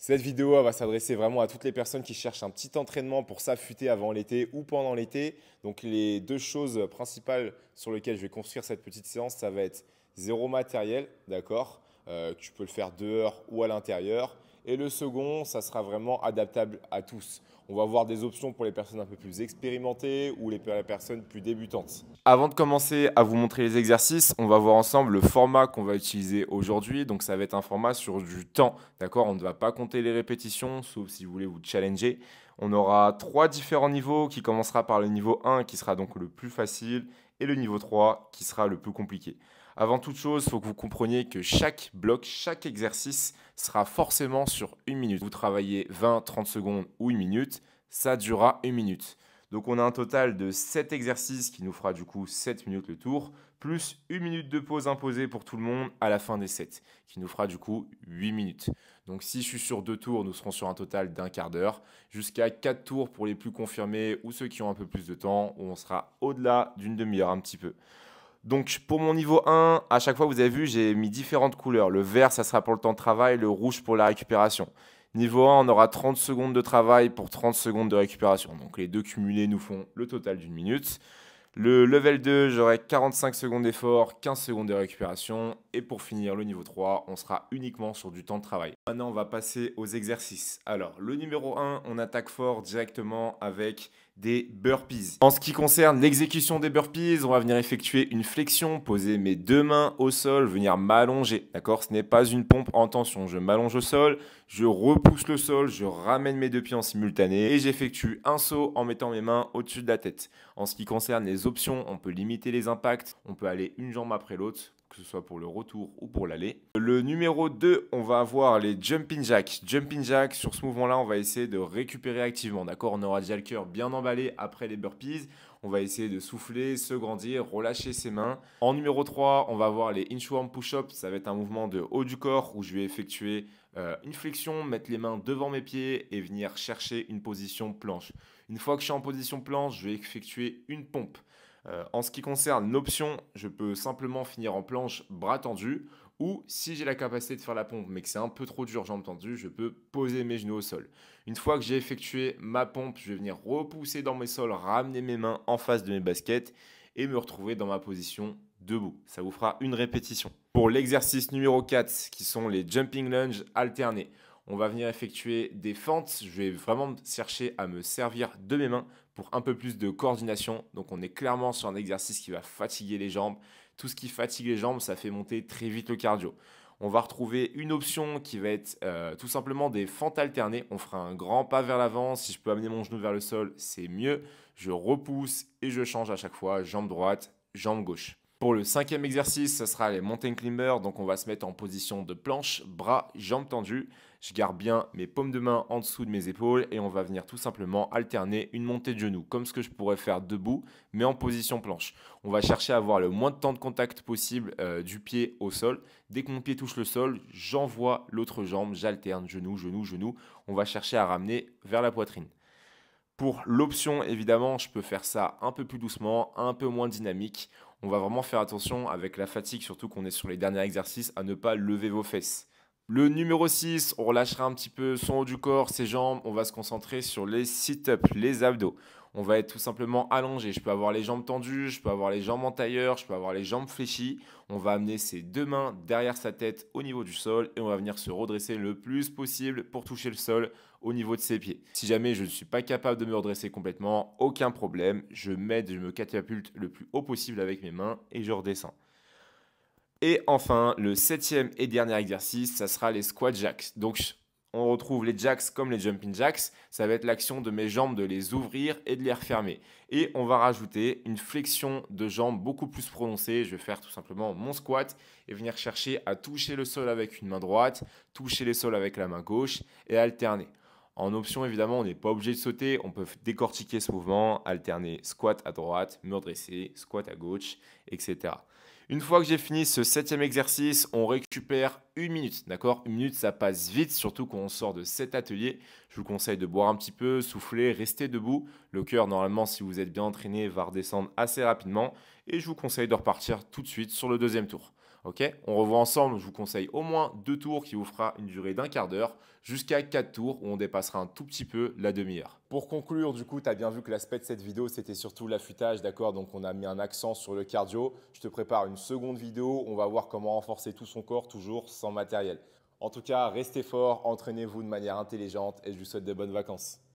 Cette vidéo elle va s'adresser vraiment à toutes les personnes qui cherchent un petit entraînement pour s'affûter avant l'été ou pendant l'été. Donc les deux choses principales sur lesquelles je vais construire cette petite séance, ça va être zéro matériel, d'accord. Tu peux le faire dehors ou à l'intérieur. Et le second, ça sera vraiment adaptable à tous. On va voir des options pour les personnes un peu plus expérimentées ou les personnes plus débutantes. Avant de commencer à vous montrer les exercices, on va voir ensemble le format qu'on va utiliser aujourd'hui. Donc ça va être un format sur du temps, d'accord? On ne va pas compter les répétitions, sauf si vous voulez vous challenger. On aura trois différents niveaux qui commencera par le niveau 1 qui sera donc le plus facile et le niveau 3 qui sera le plus compliqué. Avant toute chose, il faut que vous compreniez que chaque bloc, chaque exercice sera forcément sur une minute. Vous travaillez 20, 30 secondes ou une minute, ça durera une minute. Donc on a un total de 7 exercices qui nous fera du coup 7 minutes le tour, plus une minute de pause imposée pour tout le monde à la fin des 7, qui nous fera du coup 8 minutes. Donc si je suis sur 2 tours, nous serons sur un total d'un quart d'heure, jusqu'à 4 tours pour les plus confirmés ou ceux qui ont un peu plus de temps, où on sera au-delà d'une demi-heure un petit peu. Donc pour mon niveau 1, à chaque fois vous avez vu, j'ai mis différentes couleurs. Le vert, ça sera pour le temps de travail, le rouge pour la récupération. Niveau 1, on aura 30 secondes de travail pour 30 secondes de récupération. Donc les deux cumulés nous font le total d'une minute. Le level 2, j'aurai 45 secondes d'effort, 15 secondes de récupération. Et pour finir, le niveau 3, on sera uniquement sur du temps de travail. Maintenant, on va passer aux exercices. Alors, le numéro 1, on attaque fort directement avec des burpees. En ce qui concerne l'exécution des burpees, on va venir effectuer une flexion, poser mes deux mains au sol, venir m'allonger. D'accord? Ce n'est pas une pompe en tension. Je m'allonge au sol, je repousse le sol, je ramène mes deux pieds en simultané et j'effectue un saut en mettant mes mains au-dessus de la tête. En ce qui concerne les options, on peut limiter les impacts, on peut aller une jambe après l'autre, que ce soit pour le retour ou pour l'aller. Le numéro 2, on va avoir les jumping jacks. Jumping jacks, sur ce mouvement-là, on va essayer de récupérer activement. D'accord? On aura déjà le cœur bien emballé après les burpees. On va essayer de souffler, se grandir, relâcher ses mains. En numéro 3, on va avoir les inchworm push-ups. Ça va être un mouvement de haut du corps où je vais effectuer une flexion, mettre les mains devant mes pieds et venir chercher une position planche. Une fois que je suis en position planche, je vais effectuer une pompe. En ce qui concerne l'option, je peux simplement finir en planche bras tendus ou si j'ai la capacité de faire la pompe mais que c'est un peu trop dur jambes tendues, je peux poser mes genoux au sol. Une fois que j'ai effectué ma pompe, je vais venir repousser dans mes sols, ramener mes mains en face de mes baskets et me retrouver dans ma position debout. Ça vous fera une répétition. Pour l'exercice numéro 4, qui sont les jumping lunges alternés, on va venir effectuer des fentes. Je vais vraiment chercher à me servir de mes mains pour un peu plus de coordination. Donc on est clairement sur un exercice qui va fatiguer les jambes. Tout ce qui fatigue les jambes, ça fait monter très vite le cardio. On va retrouver une option qui va être tout simplement des fentes alternées. On fera un grand pas vers l'avant. Si je peux amener mon genou vers le sol, c'est mieux. Je repousse et je change à chaque fois, jambe droite, jambe gauche. Pour le cinquième exercice, ce sera les mountain climbers. Donc on va se mettre en position de planche, bras, jambes tendues. Je garde bien mes paumes de main en dessous de mes épaules et on va venir tout simplement alterner une montée de genoux, comme ce que je pourrais faire debout, mais en position planche. On va chercher à avoir le moins de temps de contact possible du pied au sol. Dès que mon pied touche le sol, j'envoie l'autre jambe, j'alterne genou, genou, genou. On va chercher à ramener vers la poitrine. Pour l'option, évidemment, je peux faire ça un peu plus doucement, un peu moins dynamique. On va vraiment faire attention avec la fatigue, surtout qu'on est sur les derniers exercices, à ne pas lever vos fesses. Le numéro 6, on relâchera un petit peu son haut du corps, ses jambes. On va se concentrer sur les sit-ups, les abdos. On va être tout simplement allongé. Je peux avoir les jambes tendues, je peux avoir les jambes en tailleur, je peux avoir les jambes fléchies. On va amener ses deux mains derrière sa tête au niveau du sol et on va venir se redresser le plus possible pour toucher le sol au niveau de ses pieds. Si jamais je ne suis pas capable de me redresser complètement, aucun problème. Je m'aide, je me catapulte le plus haut possible avec mes mains et je redescends. Et enfin, le septième et dernier exercice, ça sera les squat jacks. Donc, on retrouve les jacks comme les jumping jacks. Ça va être l'action de mes jambes de les ouvrir et de les refermer. Et on va rajouter une flexion de jambes beaucoup plus prononcée. Je vais faire tout simplement mon squat et venir chercher à toucher le sol avec une main droite, toucher les sols avec la main gauche et alterner. En option, évidemment, on n'est pas obligé de sauter. On peut décortiquer ce mouvement, alterner squat à droite, me redresser, squat à gauche, etc. Une fois que j'ai fini ce septième exercice, on récupère une minute, d'accord? Une minute, ça passe vite, surtout quand on sort de cet atelier. Je vous conseille de boire un petit peu, souffler, rester debout. Le cœur, normalement, si vous êtes bien entraîné, va redescendre assez rapidement. Et je vous conseille de repartir tout de suite sur le deuxième tour. Ok, on revoit ensemble, je vous conseille au moins 2 tours qui vous fera une durée d'un quart d'heure, jusqu'à 4 tours où on dépassera un tout petit peu la demi-heure. Pour conclure, du coup, tu as bien vu que l'aspect de cette vidéo, c'était surtout l'affûtage, d'accord? Donc on a mis un accent sur le cardio. Je te prépare une seconde vidéo, on va voir comment renforcer tout son corps, toujours sans matériel. En tout cas, restez fort, entraînez-vous de manière intelligente et je vous souhaite de bonnes vacances.